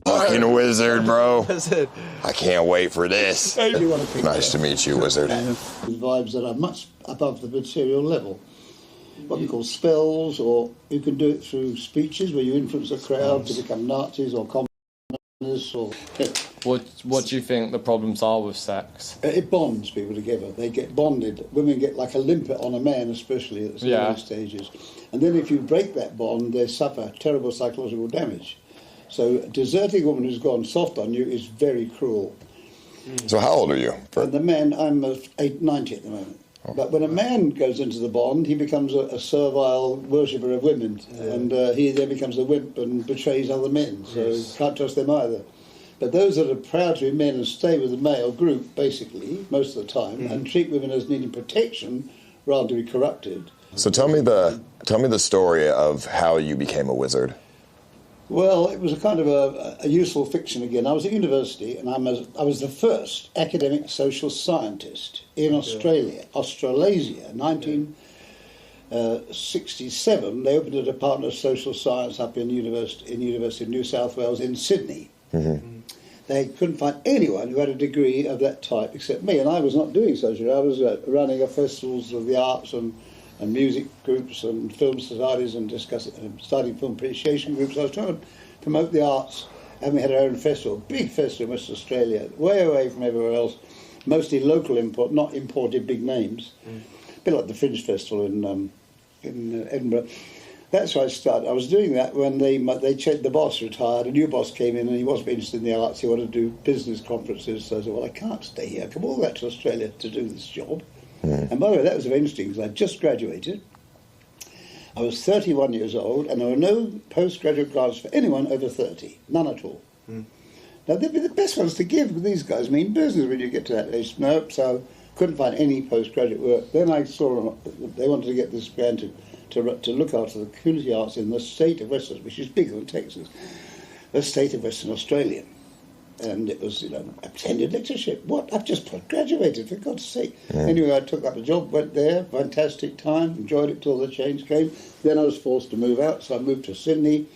Fucking wizard, bro. I can't wait for this. Nice to meet you, wizard. Vibes that are much above the material level. What we call spells, or you can do it through speeches where you influence a crowd to become Nazis or communists. Or What do you think the problems are with sex? it bonds people together. They get bonded. Women get like a limpet on a man, especially at the early stages. And then if you break that bond, they suffer terrible psychological damage. So deserting a woman who's gone soft on you is very cruel. So how old are you? And the man, I'm 90 at the moment. But when a man goes into the bond, he becomes a servile worshipper of women, and he then becomes a wimp and betrays other men, so can't trust them either. But those that are proud to be men and stay with the male group, basically, most of the time, and treat women as needing protection rather than be corrupted. So tell me the story of how you became a wizard. Well, it was a kind of a useful fiction again. I was at university, and I was the first academic social scientist in Australia, Australasia, 1967. They opened a department of social science up in University of New South Wales in Sydney. Mm-hmm. They couldn't find anyone who had a degree of that type except me, and I was not doing sociology. I was running a festivals of the arts and music groups and film societies and starting film appreciation groups. I was trying to promote the arts, and we had our own festival, big festival in Western Australia, way away from everywhere else, mostly local import, not imported big names. A bit like the Fringe Festival in Edinburgh. That's why I started. I was doing that when they changed, the boss retired, a new boss came in, and he wasn't interested in the arts, he wanted to do business conferences. So I said, well, I can't stay here, I come all back to Australia to do this job. And by the way, that was very interesting because I just graduated. I was 31 years old, and there were no postgraduate grants for anyone over 30, none at all. Now, they'd be the best ones to give, because these guys mean business when you get to that age. Nope, so couldn't find any postgraduate work. Then I saw they wanted to get this grant to look after the community arts in the state of Western, which is bigger than Texas, the state of Western Australia. And it was, attended lectureship. What? I've just graduated, for God's sake. Anyway, I took up the job, went there, fantastic time, enjoyed it till the change came. Then I was forced to move out, so I moved to Sydney.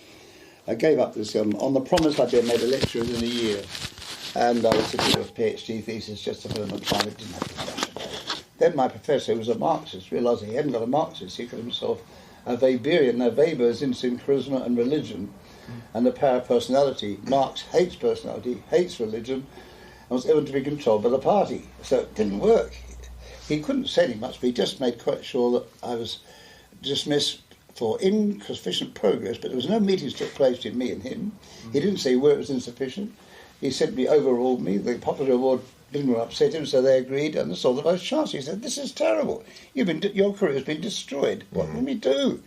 I gave up this on the promise I'd been made a lecturer within a year. And I was sitting with a PhD thesis just a moment time, it didn't have to be. Then my professor, who was a Marxist, realised he hadn't got a Marxist, he called himself a Weberian. Now, Weber is interested in charisma and religion, and the power of personality. Marx hates personality, hates religion, and was ever to be controlled by the party. So it didn't work. He couldn't say any much, but he just made quite sure that I was dismissed for insufficient progress, but there was no meetings took place between me and him. He didn't say where it was insufficient. He simply overruled me. The popular award didn't upset him, so they agreed, and saw the most chance. He said, "This is terrible. Your career has been destroyed. What can we do?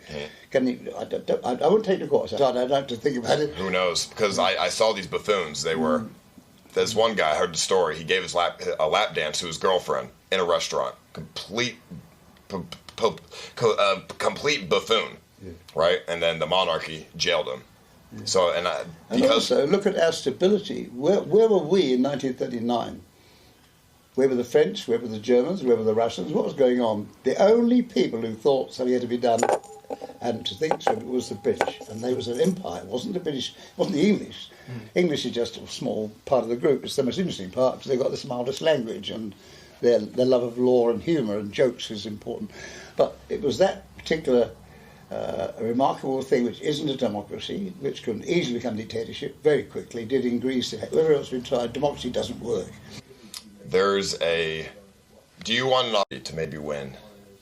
Can you, I won't take the course. I don't have to think about it." Who knows? Because I saw these buffoons. They were. There's one guy, I heard the story. He gave a lap dance to his girlfriend in a restaurant. Complete buffoon, right? And then the monarchy jailed him. So and also look at our stability. Where were we in 1939? Where were the French? Where were the Germans? Where were the Russians? What was going on? The only people who thought something had to be done and to think so was the British, and they was an empire. It wasn't the British. It wasn't the English. English is just a small part of the group. It's the most interesting part because they've got the smartest language, and their love of law and humour and jokes is important. But it was that particular a remarkable thing which isn't a democracy, which can easily become dictatorship very quickly, did in Greece. Wherever else we tried, democracy doesn't work. Do you want to maybe win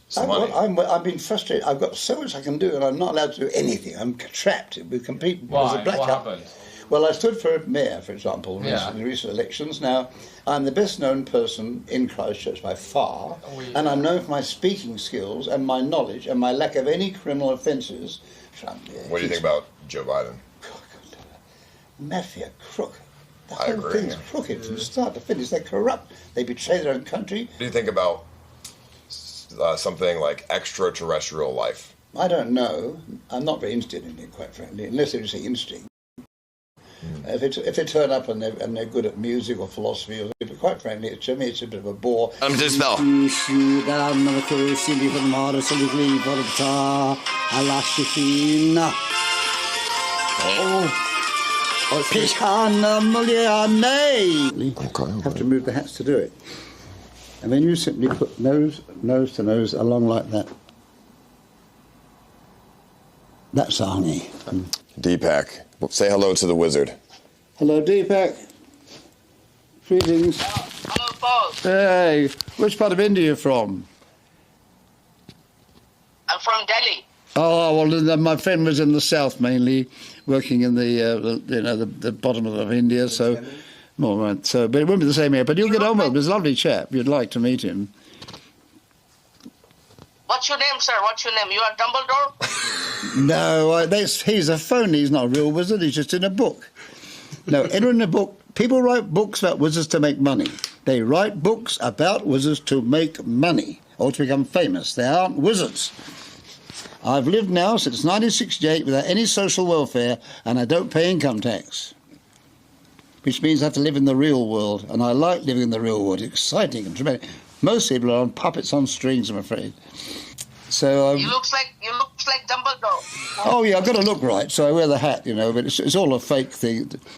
some money? I've been frustrated. I've got so much I can do, and I'm not allowed to do anything. I'm trapped with complete... Why? What happened? Well, I stood for mayor, for example, in the recent elections. Now, I'm the best-known person in Christchurch by far, and I'm known for my speaking skills and my knowledge and my lack of any criminal offences. What do you think about Joe Biden? Mafia, crook. The whole thing's crooked from start to finish. They're corrupt. They betray their own country. What do you think about something like extraterrestrial life? I don't know. I'm not very interested in it, quite frankly, unless they say interesting. If they turn up and they're good at music or philosophy, or but quite frankly, to me it's a bit of a bore. Just spell. Have to move the hats to do it. And then you simply put nose to nose along like that. That's Hongi. Deepak, say hello to the wizard. Hello, Deepak. Greetings. Hello, Paul. Hey, which part of India are you from? I'm from Delhi. Oh, well, then my friend was in the south mainly, working in the bottom of India, so... All right, so, but it won't be the same here. But you'll get on with him. He's a lovely chap. You'd like to meet him. What's your name, sir? What's your name? You are Dumbledore? No, he's a phony. He's not a real wizard. He's just in a book. No, in a book, people write books about wizards to make money. They write books about wizards to make money or to become famous. They aren't wizards. I've lived now since 1968 without any social welfare, and I don't pay income tax. Which means I have to live in the real world, and I like living in the real world. It's exciting and tremendous. Most people are on puppets on strings, I'm afraid. So You looks like Dumbledore. oh yeah, I've got to look right, so I wear the hat, but it's all a fake thing.